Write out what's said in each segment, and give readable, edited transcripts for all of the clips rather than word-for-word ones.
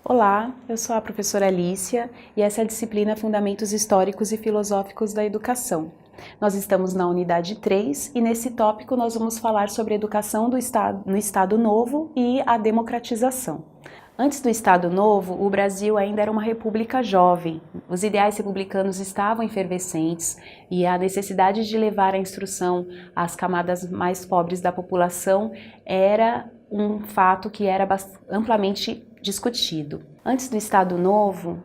Olá, eu sou a professora Alicia e essa é a disciplina Fundamentos Históricos e Filosóficos da Educação. Nós estamos na unidade 3 e nesse tópico nós vamos falar sobre a educação no Estado Novo e a democratização. Antes do Estado Novo, o Brasil ainda era uma república jovem. Os ideais republicanos estavam efervescentes e a necessidade de levar a instrução às camadas mais pobres da população era um fato que era amplamente discutido. Antes do Estado Novo,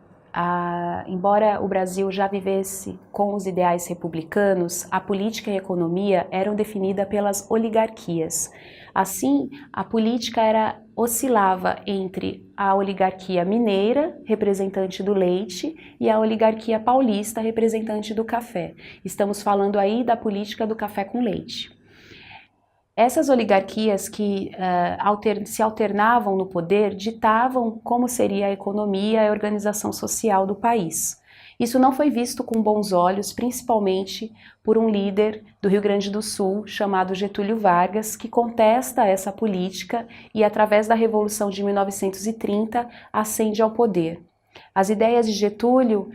embora o Brasil já vivesse com os ideais republicanos, a política e a economia eram definidas pelas oligarquias. Assim, a política oscilava entre a oligarquia mineira, representante do leite, e a oligarquia paulista, representante do café. Estamos falando aí da política do café com leite. Essas oligarquias que se alternavam no poder ditavam como seria a economia e a organização social do país. Isso não foi visto com bons olhos, principalmente por um líder do Rio Grande do Sul chamado Getúlio Vargas, que contesta essa política e, através da Revolução de 1930, ascende ao poder. As ideias de Getúlio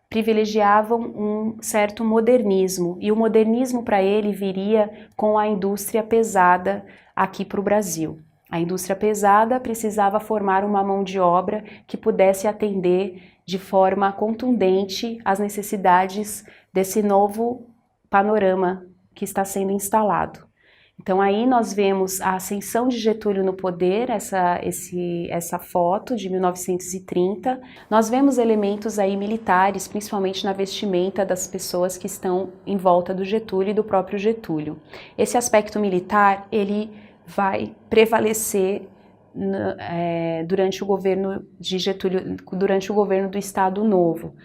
privilegiavam um certo modernismo, e o modernismo para ele viria com a indústria pesada aqui para o Brasil. A indústria pesada precisava formar uma mão de obra que pudesse atender de forma contundente às necessidades desse novo panorama que está sendo instalado. Então aí nós vemos a ascensão de Getúlio no poder, essa foto de 1930. Nós vemos elementos aí militares, principalmente na vestimenta das pessoas que estão em volta do Getúlio e do próprio Getúlio. Esse aspecto militar, ele vai prevalecer durante o governo de Getúlio, durante o governo do Estado Novo.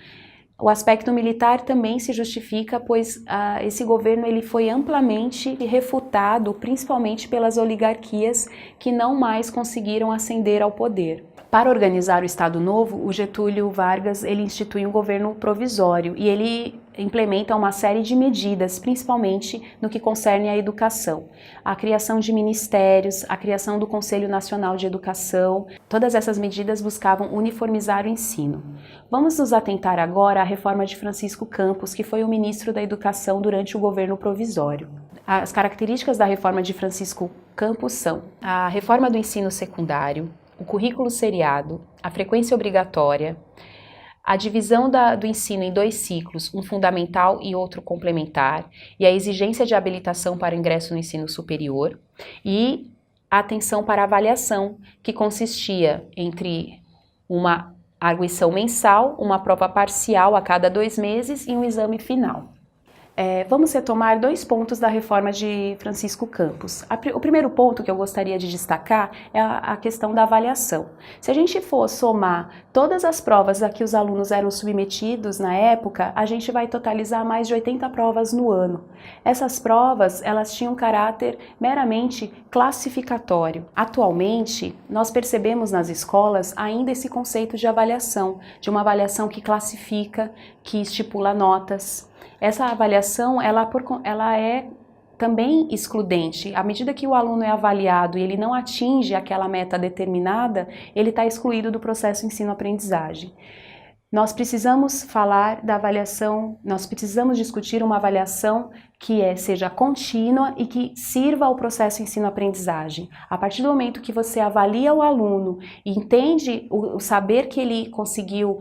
O aspecto militar também se justifica, pois esse governo ele foi amplamente refutado, principalmente pelas oligarquias que não mais conseguiram ascender ao poder. Para organizar o Estado Novo, o Getúlio Vargas ele institui um governo provisório e ele implementa uma série de medidas, principalmente no que concerne à educação. A criação de ministérios, a criação do Conselho Nacional de Educação, todas essas medidas buscavam uniformizar o ensino. Vamos nos atentar agora à reforma de Francisco Campos, que foi o ministro da Educação durante o governo provisório. As características da reforma de Francisco Campos são a reforma do ensino secundário, o currículo seriado, a frequência obrigatória, a divisão do ensino em 2 ciclos, um fundamental e outro complementar, e a exigência de habilitação para o ingresso no ensino superior, e a atenção para a avaliação, que consistia entre uma arguição mensal, uma prova parcial a cada 2 meses e um exame final. Vamos retomar 2 pontos da reforma de Francisco Campos. O primeiro ponto que eu gostaria de destacar é a questão da avaliação. Se a gente for somar todas as provas a que os alunos eram submetidos na época, a gente vai totalizar mais de 80 provas no ano. Essas provas, elas tinham caráter meramente classificatório. Atualmente, nós percebemos nas escolas ainda esse conceito de avaliação, de uma avaliação que classifica, que estipula notas. Essa avaliação, ela é também excludente. À medida que o aluno é avaliado e ele não atinge aquela meta determinada, ele está excluído do processo ensino-aprendizagem. Nós precisamos falar da avaliação, nós precisamos discutir uma avaliação que seja contínua e que sirva ao processo ensino-aprendizagem. A partir do momento que você avalia o aluno e entende o saber que ele conseguiu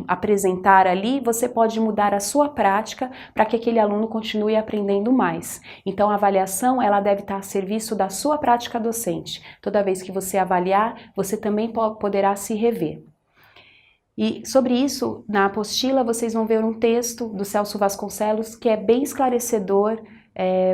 apresentar ali, você pode mudar a sua prática para que aquele aluno continue aprendendo mais. Então a avaliação ela deve estar a serviço da sua prática docente. Toda vez que você avaliar, você também poderá se rever. E sobre isso, na apostila, vocês vão ver um texto do Celso Vasconcelos que é bem esclarecedor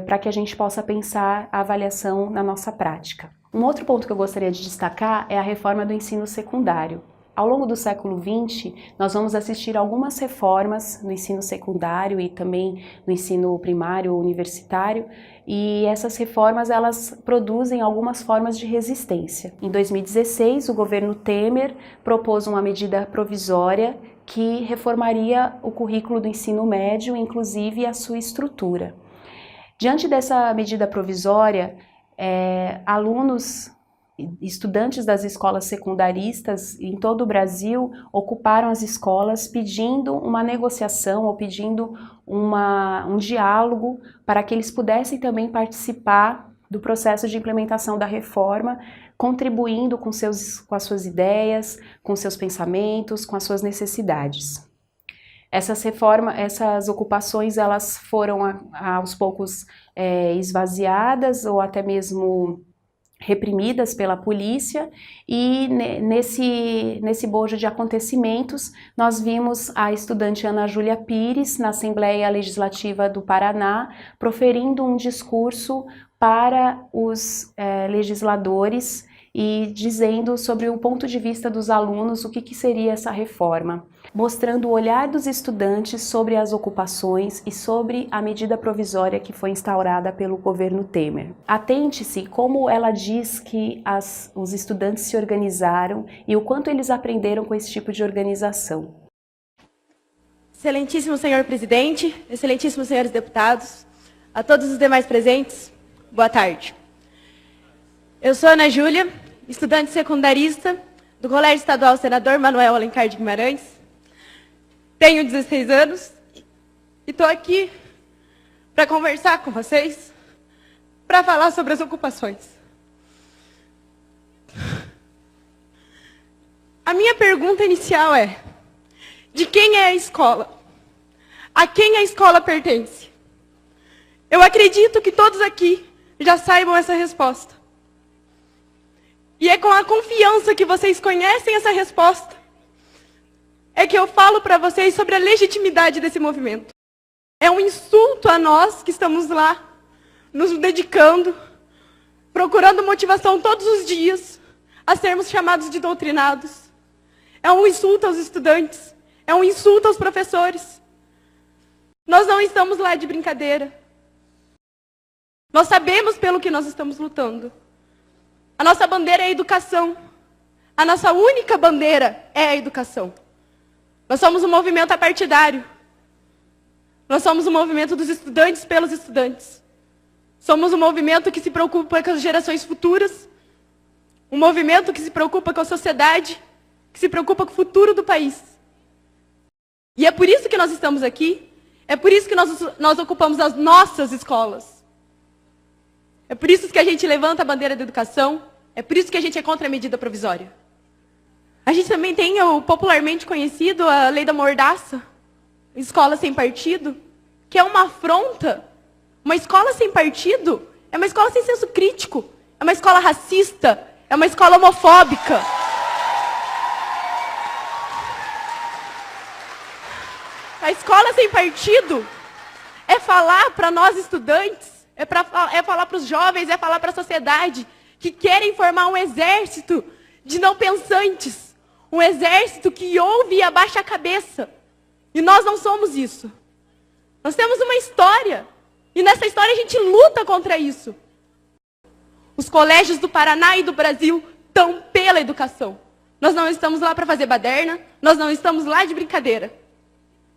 para que a gente possa pensar a avaliação na nossa prática. Um outro ponto que eu gostaria de destacar é a reforma do ensino secundário. Ao longo do século XX, nós vamos assistir a algumas reformas no ensino secundário e também no ensino primário ou universitário, e essas reformas elas produzem algumas formas de resistência. Em 2016, o governo Temer propôs uma medida provisória que reformaria o currículo do ensino médio, inclusive a sua estrutura. Diante dessa medida provisória, alunos estudantes das escolas secundaristas em todo o Brasil ocuparam as escolas pedindo uma negociação ou pedindo um diálogo para que eles pudessem também participar do processo de implementação da reforma, contribuindo com as suas ideias, com seus pensamentos, com as suas necessidades. Essas ocupações, elas foram aos poucos esvaziadas ou até mesmo reprimidas pela polícia, e nesse bojo de acontecimentos nós vimos a estudante Ana Júlia Pires na Assembleia Legislativa do Paraná proferindo um discurso para os legisladores e dizendo sobre o ponto de vista dos alunos o que seria essa reforma, mostrando o olhar dos estudantes sobre as ocupações e sobre a medida provisória que foi instaurada pelo governo Temer. Atente-se como ela diz que os estudantes se organizaram e o quanto eles aprenderam com esse tipo de organização. Excelentíssimo senhor presidente, excelentíssimos senhores deputados, a todos os demais presentes, boa tarde. Eu sou Ana Júlia, estudante secundarista do Colégio Estadual Senador Manuel Alencar de Guimarães. Tenho 16 anos e estou aqui para conversar com vocês, para falar sobre as ocupações. A minha pergunta inicial é: de quem é a escola? A quem a escola pertence? Eu acredito que todos aqui já saibam essa resposta. E é com a confiança que vocês conhecem essa resposta é que eu falo para vocês sobre a legitimidade desse movimento. É um insulto a nós que estamos lá, nos dedicando, procurando motivação todos os dias, a sermos chamados de doutrinados. É um insulto aos estudantes, é um insulto aos professores. Nós não estamos lá de brincadeira. Nós sabemos pelo que nós estamos lutando. A nossa bandeira é a educação. A nossa única bandeira é a educação. Nós somos um movimento apartidário. Nós somos um movimento dos estudantes pelos estudantes. Somos um movimento que se preocupa com as gerações futuras. Um movimento que se preocupa com a sociedade, que se preocupa com o futuro do país. E é por isso que nós estamos aqui. É por isso que nós ocupamos as nossas escolas. É por isso que a gente levanta a bandeira da educação, é por isso que a gente é contra a medida provisória. A gente também tem o popularmente conhecido a lei da mordaça, escola sem partido, que é uma afronta. Uma escola sem partido é uma escola sem senso crítico, é uma escola racista, é uma escola homofóbica. A escola sem partido é falar para nós estudantes, é falar para os jovens, é falar para a sociedade que querem formar um exército de não pensantes, um exército que ouve e abaixa a cabeça. E nós não somos isso. Nós temos uma história, e nessa história a gente luta contra isso. Os colégios do Paraná e do Brasil estão pela educação. Nós não estamos lá para fazer baderna, nós não estamos lá de brincadeira.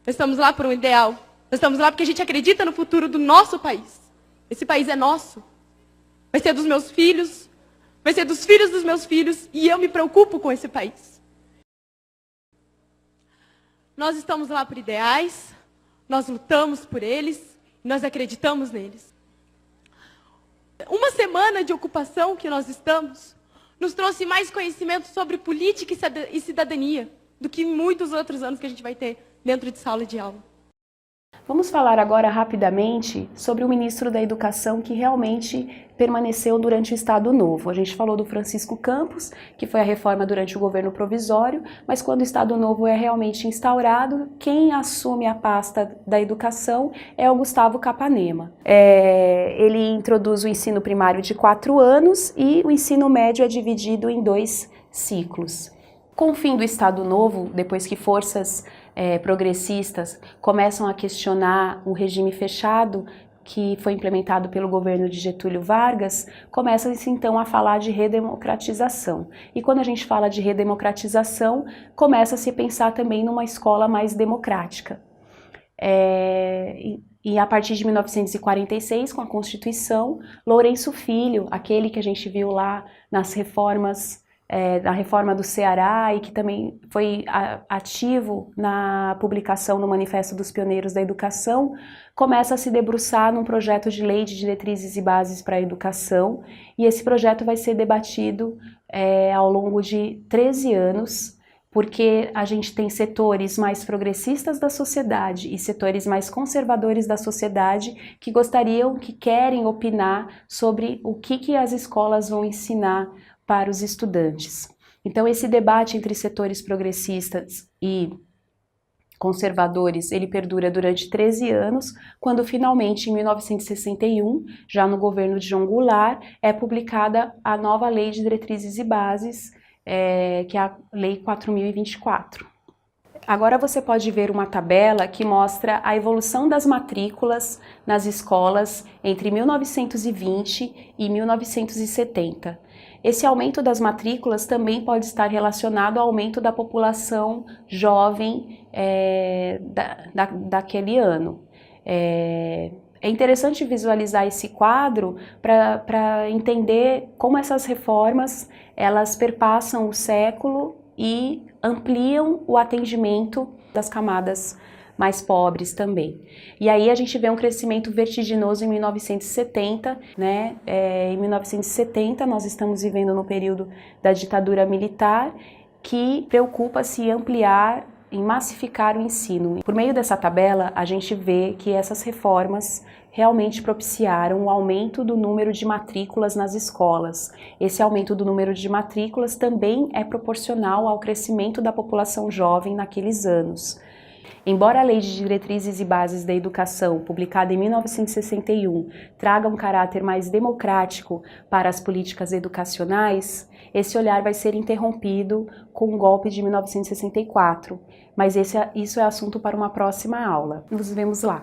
Nós estamos lá por um ideal. Nós estamos lá porque a gente acredita no futuro do nosso país. Esse país é nosso. Vai ser dos meus filhos, vai ser dos filhos dos meus filhos, e eu me preocupo com esse país. Nós estamos lá por ideais, nós lutamos por eles, nós acreditamos neles. Uma semana de ocupação que nós estamos, nos trouxe mais conhecimento sobre política e cidadania do que muitos outros anos que a gente vai ter dentro de sala de aula. Vamos falar agora rapidamente sobre o ministro da Educação que realmente permaneceu durante o Estado Novo. A gente falou do Francisco Campos, que foi a reforma durante o governo provisório, mas quando o Estado Novo é realmente instaurado, quem assume a pasta da educação é o Gustavo Capanema. Ele introduz o ensino primário de 4 anos e o ensino médio é dividido em 2 ciclos. Com o fim do Estado Novo, depois que forças progressistas começam a questionar o regime fechado que foi implementado pelo governo de Getúlio Vargas, começa-se então a falar de redemocratização. E quando a gente fala de redemocratização, começa-se a pensar também numa escola mais democrática. E a partir de 1946, com a Constituição, Lourenço Filho, aquele que a gente viu lá nas reformas, na reforma do Ceará e que também foi ativo na publicação do Manifesto dos Pioneiros da Educação, começa a se debruçar num projeto de lei de diretrizes e bases para a educação, e esse projeto vai ser debatido ao longo de 13 anos, porque a gente tem setores mais progressistas da sociedade e setores mais conservadores da sociedade que gostariam, que querem opinar sobre o que as escolas vão ensinar para os estudantes. Então, esse debate entre setores progressistas e conservadores, ele perdura durante 13 anos, quando finalmente, em 1961, já no governo de João Goulart, é publicada a nova Lei de Diretrizes e Bases, que é a Lei 4024. Agora você pode ver uma tabela que mostra a evolução das matrículas nas escolas entre 1920 e 1970. Esse aumento das matrículas também pode estar relacionado ao aumento da população jovem daquele ano. É interessante visualizar esse quadro para entender como essas reformas elas perpassam o século e ampliam o atendimento das camadas mais pobres também. E aí a gente vê um crescimento vertiginoso em 1970, né? Em 1970 nós estamos vivendo no período da ditadura militar, que preocupa-se em ampliar, em massificar o ensino. Por meio dessa tabela, a gente vê que essas reformas realmente propiciaram o aumento do número de matrículas nas escolas. Esse aumento do número de matrículas também é proporcional ao crescimento da população jovem naqueles anos. Embora a Lei de Diretrizes e Bases da Educação, publicada em 1961, traga um caráter mais democrático para as políticas educacionais, esse olhar vai ser interrompido com o golpe de 1964. Mas isso é assunto para uma próxima aula. Nos vemos lá!